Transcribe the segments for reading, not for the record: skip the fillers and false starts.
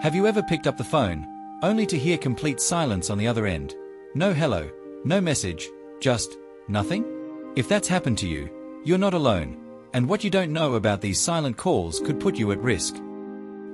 Have you ever picked up the phone, only to hear complete silence on the other end? No hello, no message, just nothing? If that's happened to you, you're not alone, and what you don't know about these silent calls could put you at risk.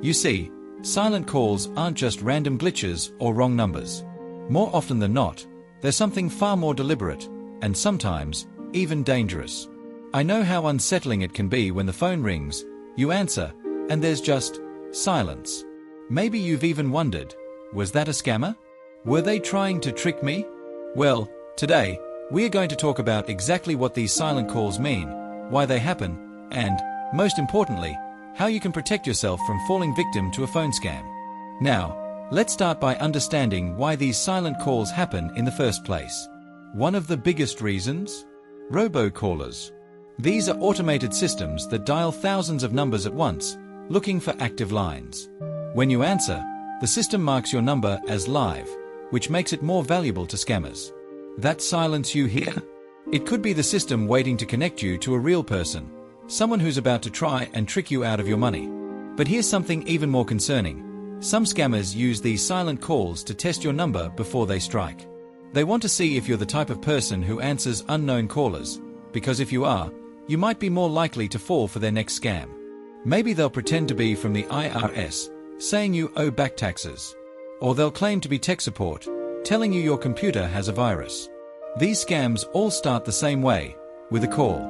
You see, silent calls aren't just random glitches or wrong numbers. More often than not, they're something far more deliberate, and sometimes even dangerous. I know how unsettling it can be when the phone rings, you answer, and there's just silence. Maybe you've even wondered, was that a scammer? Were they trying to trick me? Well, today, we are going to talk about exactly what these silent calls mean, why they happen, and, most importantly, how you can protect yourself from falling victim to a phone scam. Now, let's start by understanding why these silent calls happen in the first place. One of the biggest reasons? Robocallers. These are automated systems that dial thousands of numbers at once, looking for active lines. When you answer, the system marks your number as live, which makes it more valuable to scammers. That silence you hear? It could be the system waiting to connect you to a real person, someone who's about to try and trick you out of your money. But here's something even more concerning. Some scammers use these silent calls to test your number before they strike. They want to see if you're the type of person who answers unknown callers, because if you are, you might be more likely to fall for their next scam. Maybe they'll pretend to be from the IRS, saying you owe back taxes. Or they'll claim to be tech support, telling you your computer has a virus. These scams all start the same way, with a call.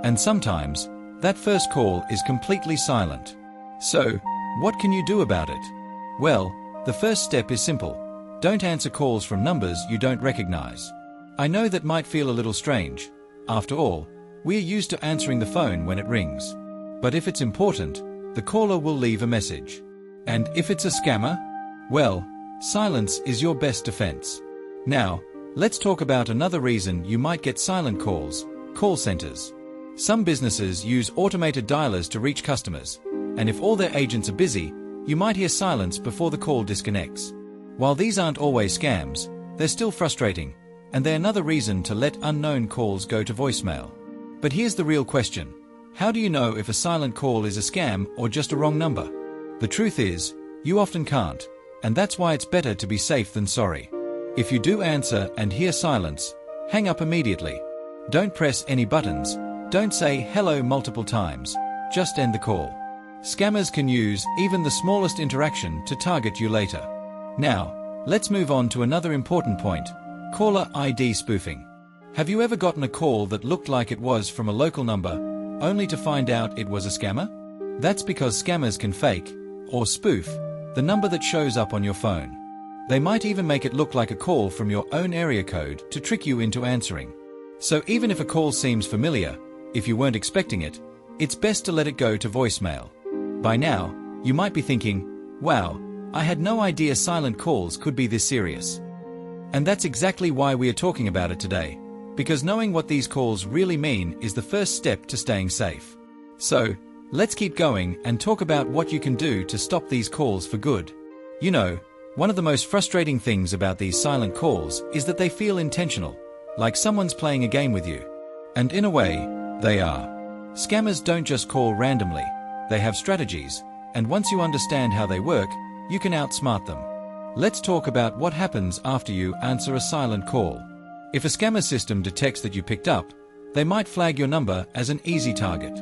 And sometimes, that first call is completely silent. So, what can you do about it? Well, the first step is simple. Don't answer calls from numbers you don't recognize. I know that might feel a little strange. After all, we are used to answering the phone when it rings. But if it's important, the caller will leave a message. And if it's a scammer? Well, silence is your best defense. Now, let's talk about another reason you might get silent calls: call centers. Some businesses use automated dialers to reach customers, and if all their agents are busy, you might hear silence before the call disconnects. While these aren't always scams, they're still frustrating, and they're another reason to let unknown calls go to voicemail. But here's the real question. How do you know if a silent call is a scam or just a wrong number? The truth is, you often can't, and that's why it's better to be safe than sorry. If you do answer and hear silence, hang up immediately. Don't press any buttons, don't say hello multiple times, just end the call. Scammers can use even the smallest interaction to target you later. Now, let's move on to another important point: caller ID spoofing. Have you ever gotten a call that looked like it was from a local number, only to find out it was a scammer? That's because scammers can fake, or spoof, the number that shows up on your phone. They might even make it look like a call from your own area code to trick you into answering. So even if a call seems familiar, if you weren't expecting it, it's best to let it go to voicemail. By now, you might be thinking, wow, I had no idea silent calls could be this serious. And that's exactly why we are talking about it today. Because knowing what these calls really mean is the first step to staying safe. So, let's keep going and talk about what you can do to stop these calls for good. You know, one of the most frustrating things about these silent calls is that they feel intentional, like someone's playing a game with you. And in a way, they are. Scammers don't just call randomly, they have strategies, and once you understand how they work, you can outsmart them. Let's talk about what happens after you answer a silent call. If a scammer system detects that you picked up, they might flag your number as an easy target.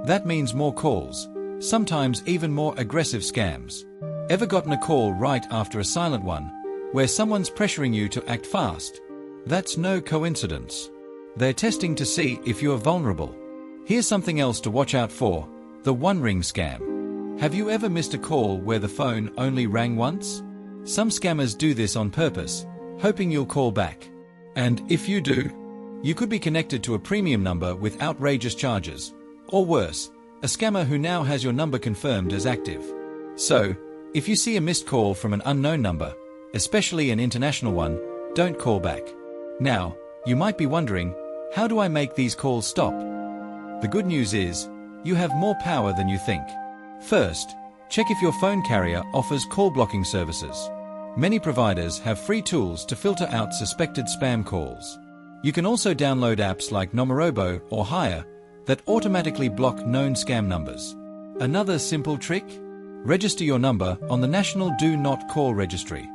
That means more calls, sometimes even more aggressive scams. Ever gotten a call right after a silent one, where someone's pressuring you to act fast? That's no coincidence. They're testing to see if you're vulnerable. Here's something else to watch out for: the one-ring scam. Have you ever missed a call where the phone only rang once? Some scammers do this on purpose, hoping you'll call back. And if you do, you could be connected to a premium number with outrageous charges. Or worse, a scammer who now has your number confirmed as active. So, if you see a missed call from an unknown number, especially an international one, don't call back. Now, you might be wondering, how do I make these calls stop? The good news is, you have more power than you think. First, check if your phone carrier offers call blocking services. Many providers have free tools to filter out suspected spam calls. You can also download apps like Nomorobo or Hire that automatically block known scam numbers. Another simple trick? Register your number on the National Do Not Call Registry.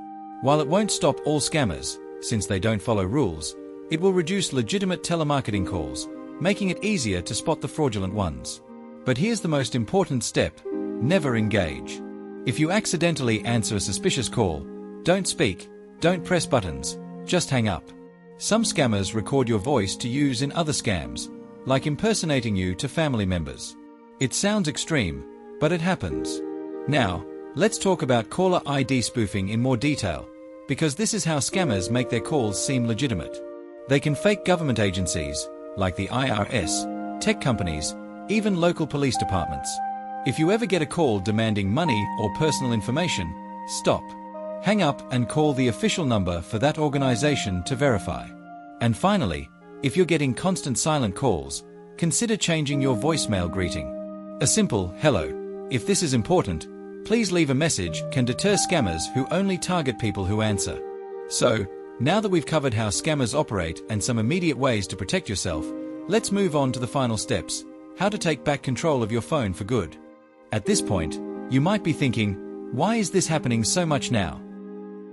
While it won't stop all scammers, since they don't follow rules, it will reduce legitimate telemarketing calls, making it easier to spot the fraudulent ones. But here's the most important step: never engage. If you accidentally answer a suspicious call, don't speak, don't press buttons, just hang up. Some scammers record your voice to use in other scams, like impersonating you to family members. It sounds extreme, but it happens. Now, let's talk about caller ID spoofing in more detail, because this is how scammers make their calls seem legitimate. They can fake government agencies, like the IRS, tech companies, even local police departments. If you ever get a call demanding money or personal information, stop. Hang up and call the official number for that organization to verify. And finally, if you're getting constant silent calls, consider changing your voicemail greeting. A simple "Hello, if this is important, please leave a message" can deter scammers who only target people who answer. So, now that we've covered how scammers operate and some immediate ways to protect yourself, let's move on to the final steps: how to take back control of your phone for good. At this point, you might be thinking, why is this happening so much now?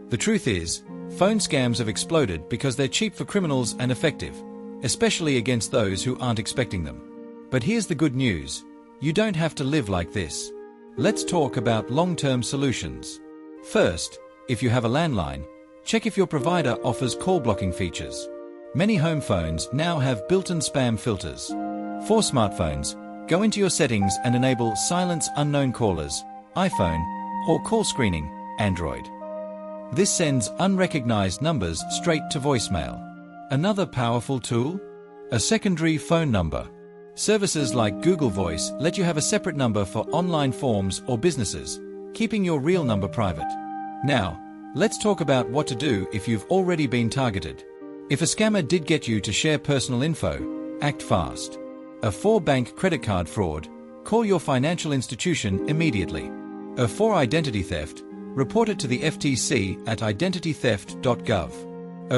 The truth is, phone scams have exploded because they're cheap for criminals and effective, especially against those who aren't expecting them. But here's the good news: you don't have to live like this. Let's talk about long-term solutions. First, if you have a landline, check if your provider offers call blocking features. Many home phones now have built-in spam filters. For smartphones, go into your settings and enable Silence Unknown Callers, iPhone, or Call Screening, Android. This sends unrecognized numbers straight to voicemail. Another powerful tool? A secondary phone number. Services like Google Voice let you have a separate number for online forms or businesses, keeping your real number private. Now, let's talk about what to do if you've already been targeted. If a scammer did get you to share personal info, act fast. For bank credit card fraud, call your financial institution immediately. For identity theft, report it to the FTC at identitytheft.gov.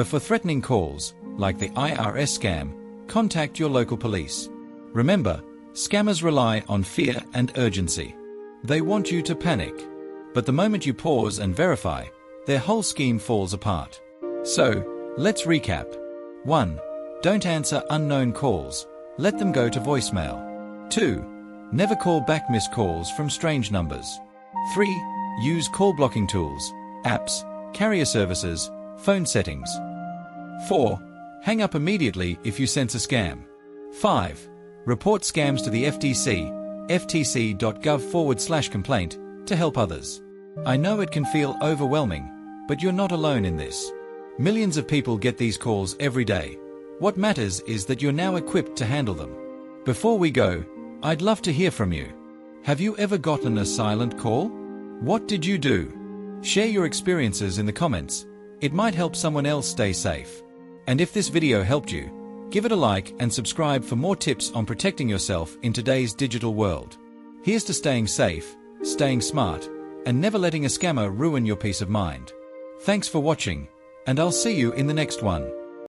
For threatening calls, like the IRS scam, contact your local police. Remember, scammers rely on fear and urgency. They want you to panic. But the moment you pause and verify, their whole scheme falls apart. So, let's recap. 1. Don't answer unknown calls. Let them go to voicemail. 2. Never call back missed calls from strange numbers. 3. Use call blocking tools, apps, carrier services, phone settings. 4. Hang up immediately if you sense a scam. 5. Report scams to the FTC, ftc.gov/complaint, to help others. I know it can feel overwhelming, but you're not alone in this. Millions of people get these calls every day. What matters is that you're now equipped to handle them. Before we go, I'd love to hear from you. Have you ever gotten a silent call? What did you do? Share your experiences in the comments. It might help someone else stay safe. And if this video helped you, give it a like and subscribe for more tips on protecting yourself in today's digital world. Here's to staying safe, staying smart, and never letting a scammer ruin your peace of mind. Thanks for watching, and I'll see you in the next one.